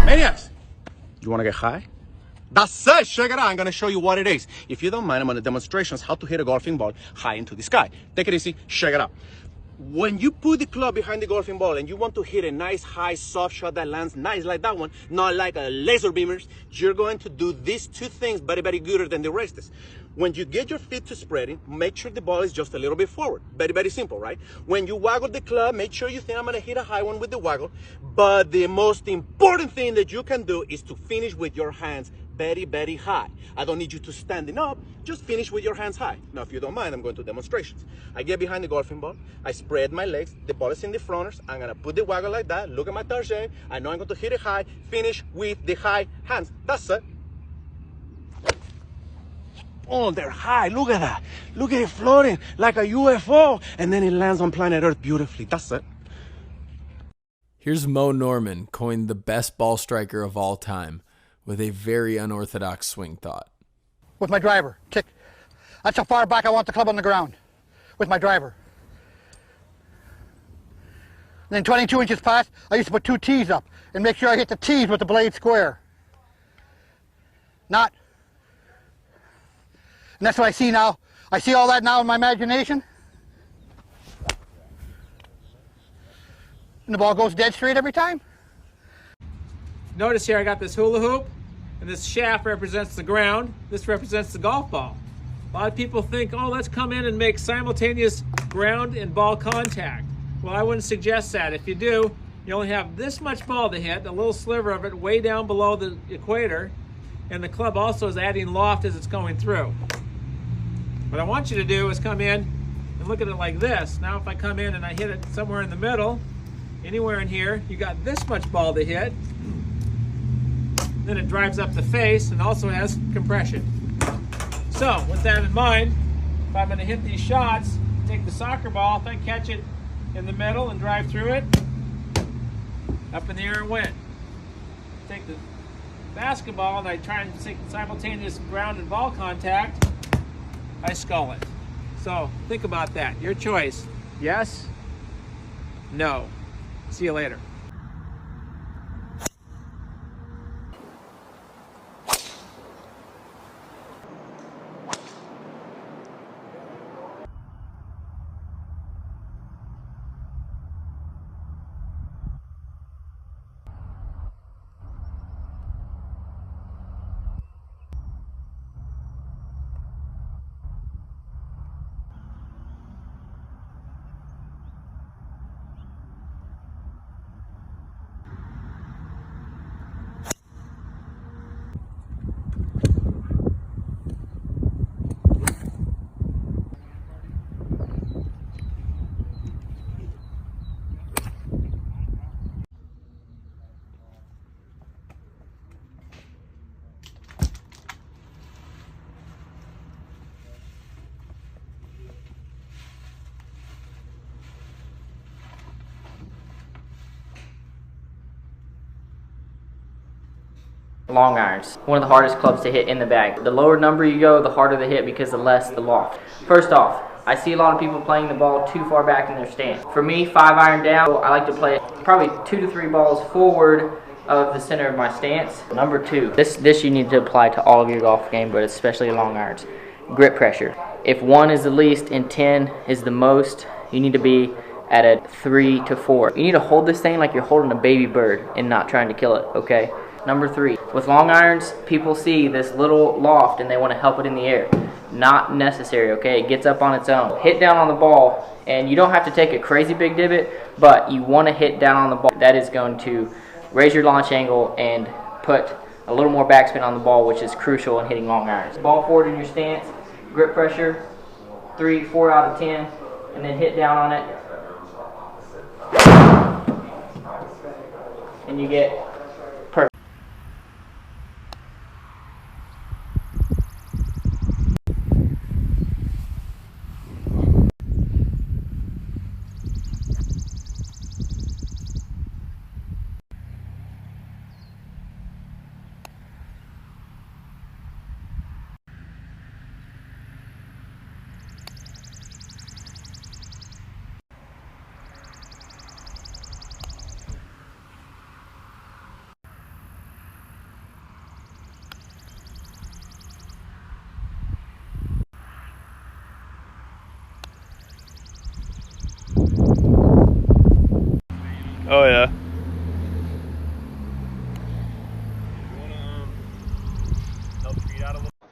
Maniacs, you want to get high? That's it. Check it out. I'm going to show you what it is. If you don't mind, I'm going to demonstrations how to hit a golfing ball high into the sky. Take it easy. Check it out. When you put the club behind the golfing ball and you want to hit a nice high soft shot that lands nice like that one, not like a laser beamers, you're going to do these two things very, very gooder than the rest is. When you get your feet to spreading, make sure the ball is just a little bit forward. Very, very simple, right? When you waggle the club, make sure you think I'm going to hit a high one with the waggle. But the most important thing that you can do is to finish with your hands very, very high. I don't need you to standing up, just finish with your hands high. Now, if you don't mind, I'm going to demonstrations. I get behind the golfing ball, I spread my legs, the ball is in the fronters, I'm gonna put the waggle like that, look at my target, I know I'm going to hit it high, finish with the high hands. That's it. Oh, they're high, look at that. Look at it floating like a UFO, and then it lands on planet Earth beautifully. That's it. Here's Moe Norman, coined the best ball striker of all time, with a very unorthodox swing thought. With my driver, kick. That's how far back I want the club on the ground. With my driver. And then 22 inches past, I used to put 2 tees up and make sure I hit the tees with the blade square. Not. And that's what I see now. I see all that now in my imagination. And the ball goes dead straight every time. Notice here I got this hula hoop, and this shaft represents the ground. This represents the golf ball. A lot of people think, oh, let's come in and make simultaneous ground and ball contact. Well, I wouldn't suggest that. If you do, you only have this much ball to hit, a little sliver of it way down below the equator, and the club also is adding loft as it's going through. What I want you to do is come in and look at it like this. Now if I come in and I hit it somewhere in the middle, anywhere in here, you got this much ball to hit. Then it drives up the face and also has compression. So with that in mind, if I'm going to hit these shots, take the soccer ball, if I catch it in the middle and drive through it, up in the air and went. Take the basketball and I try and take simultaneous ground and ball contact, I skull it. So think about that. Your choice. Yes? No. See you later. Long irons, one of the hardest clubs to hit in the bag. The lower number you go, the harder the hit because the less the loft. First off, I see a lot of people playing the ball too far back in their stance. For me, 5 iron down, I like to play it probably 2 to 3 balls forward of the center of my stance. Number 2, this you need to apply to all of your golf game, but especially long irons. Grip pressure. If 1 is the least and 10 is the most, you need to be at a 3 to 4. You need to hold this thing like you're holding a baby bird and not trying to kill it, okay? Number 3, with long irons, people see this little loft and they want to help it in the air. Not necessary, okay? It gets up on its own. Hit down on the ball, and you don't have to take a crazy big divot, but you want to hit down on the ball. That is going to raise your launch angle and put a little more backspin on the ball, which is crucial in hitting long irons. Ball forward in your stance, grip pressure, 3, 4 out of 10, and then hit down on it. And you get perfect. Oh yeah.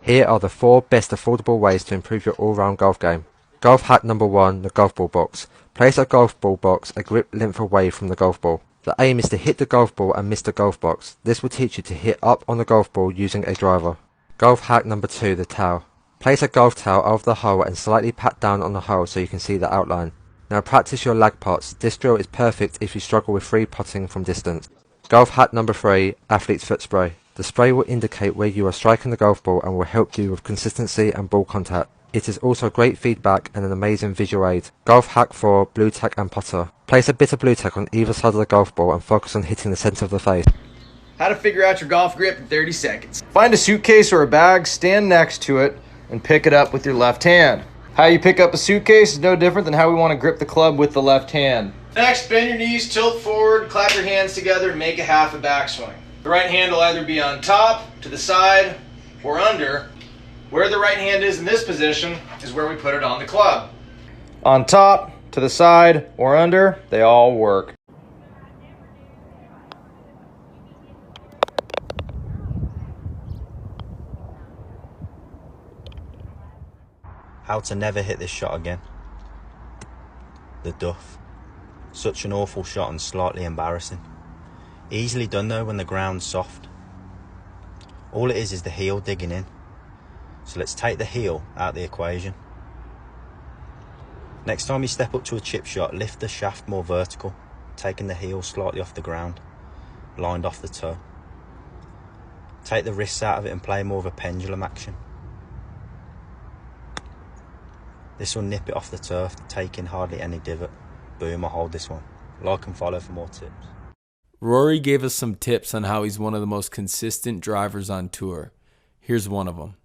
Here are the 4 best affordable ways to improve your all-round golf game. Golf hack number 1, the golf ball box. Place a golf ball box a grip length away from the golf ball. The aim is to hit the golf ball and miss the golf box. This will teach you to hit up on the golf ball using a driver. Golf hack number 2, the towel. Place a golf towel over the hole and slightly pat down on the hole so you can see the outline. Now practice your lag pots. This drill is perfect if you struggle with free putting from distance. Golf hack number 3, athlete's foot spray. The spray will indicate where you are striking the golf ball and will help you with consistency and ball contact. It is also great feedback and an amazing visual aid. Golf hack 4, blue tack and putter. Place a bit of blue tack on either side of the golf ball and focus on hitting the centre of the face. How to figure out your golf grip in 30 seconds. Find a suitcase or a bag, stand next to it, and pick it up with your left hand. How you pick up a suitcase is no different than how we want to grip the club with the left hand. Next, bend your knees, tilt forward, clap your hands together, and make a half a backswing. The right hand will either be on top, to the side, or under. Where the right hand is in this position is where we put it on the club. On top, to the side, or under, they all work. How to never hit this shot again. The duff. Such an awful shot and slightly embarrassing. Easily done though when the ground's soft. All it is the heel digging in. So let's take the heel out of the equation. Next time you step up to a chip shot, lift the shaft more vertical, taking the heel slightly off the ground, lined off the toe. Take the wrists out of it and play more of a pendulum action. This will nip it off the turf, taking hardly any divot. Boom, I'll hold this one. Like and follow for more tips. Rory gave us some tips on how he's one of the most consistent drivers on tour. Here's one of them.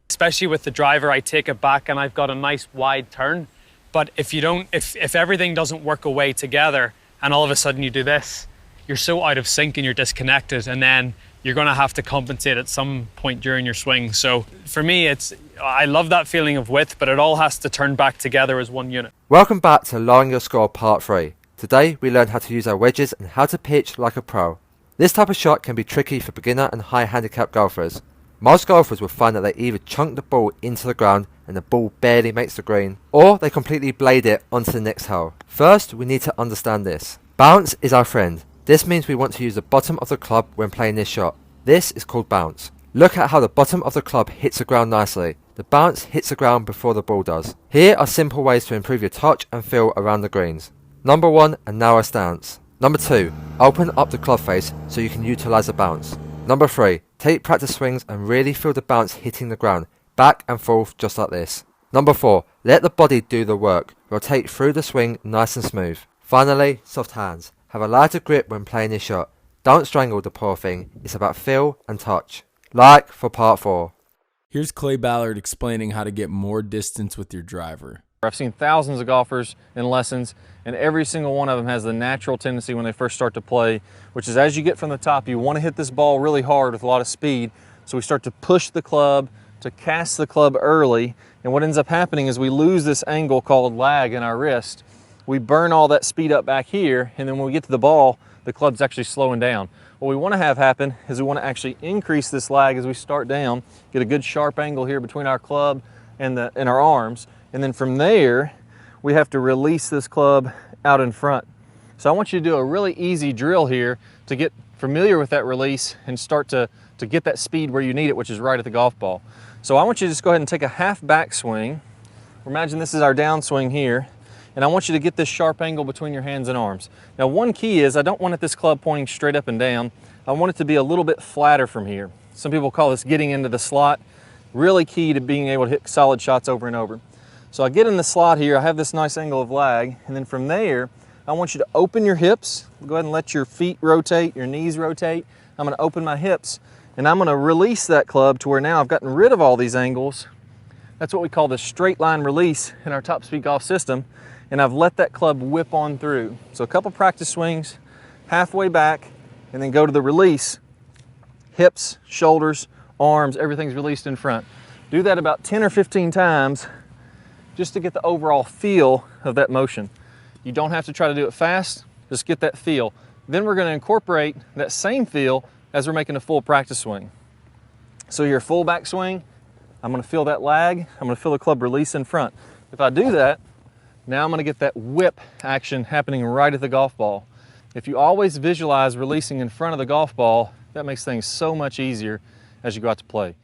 Especially with the driver, I take it back and I've got a nice wide turn. But if everything doesn't work away together and all of a sudden you do this, you're so out of sync and you're disconnected, and then you're going to have to compensate at some point during your swing. So for me, I love that feeling of width, but it all has to turn back together as one unit. Welcome back to Lowering Your Score Part 3. Today we learned how to use our wedges and how to pitch like a pro. This type of shot can be tricky for beginner and high handicap golfers. Most golfers will find that they either chunk the ball into the ground and the ball barely makes the green, or they completely blade it onto the next hole. First, we need to understand this. Bounce is our friend. This means we want to use the bottom of the club when playing this shot. This is called bounce. Look at how the bottom of the club hits the ground nicely. The bounce hits the ground before the ball does. Here are simple ways to improve your touch and feel around the greens. Number 1, a narrow stance. Number 2, open up the club face so you can utilise the bounce. Number 3, take practice swings and really feel the bounce hitting the ground, back and forth just like this. Number 4, let the body do the work. Rotate through the swing nice and smooth. Finally, soft hands. Have a lighter grip when playing this shot. Don't strangle the poor thing. It's about feel and touch. Like for Part 4. Here's Clay Ballard explaining how to get more distance with your driver. I've seen thousands of golfers in lessons, and every single one of them has the natural tendency when they first start to play, which is as you get from the top, you want to hit this ball really hard with a lot of speed. So we start to push the club, to cast the club early, and what ends up happening is we lose this angle called lag in our wrist. We burn all that speed up back here, and then when we get to the ball, the club's actually slowing down. What we want to have happen is we want to actually increase this lag as we start down, get a good sharp angle here between our club and our arms, and then from there, we have to release this club out in front. So I want you to do a really easy drill here to get familiar with that release and start to get that speed where you need it, which is right at the golf ball. So I want you to just go ahead and take a half backswing. Imagine this is our downswing here, and I want you to get this sharp angle between your hands and arms. Now one key is I don't want this club pointing straight up and down. I want it to be a little bit flatter from here. Some people call this getting into the slot. Really key to being able to hit solid shots over and over. So I get in the slot here, I have this nice angle of lag, and then from there, I want you to open your hips. Go ahead and let your feet rotate, your knees rotate. I'm gonna open my hips, and I'm gonna release that club to where now I've gotten rid of all these angles. That's what we call the straight line release in our top speed golf system, and I've let that club whip on through. So a couple practice swings, halfway back, and then go to the release. Hips, shoulders, arms, everything's released in front. Do that about 10 or 15 times just to get the overall feel of that motion. You don't have to try to do it fast. Just get that feel. Then we're going to incorporate that same feel as we're making a full practice swing. So your full back swing, I'm going to feel that lag. I'm going to feel the club release in front. If I do that, now I'm going to get that whip action happening right at the golf ball. If you always visualize releasing in front of the golf ball, that makes things so much easier as you go out to play.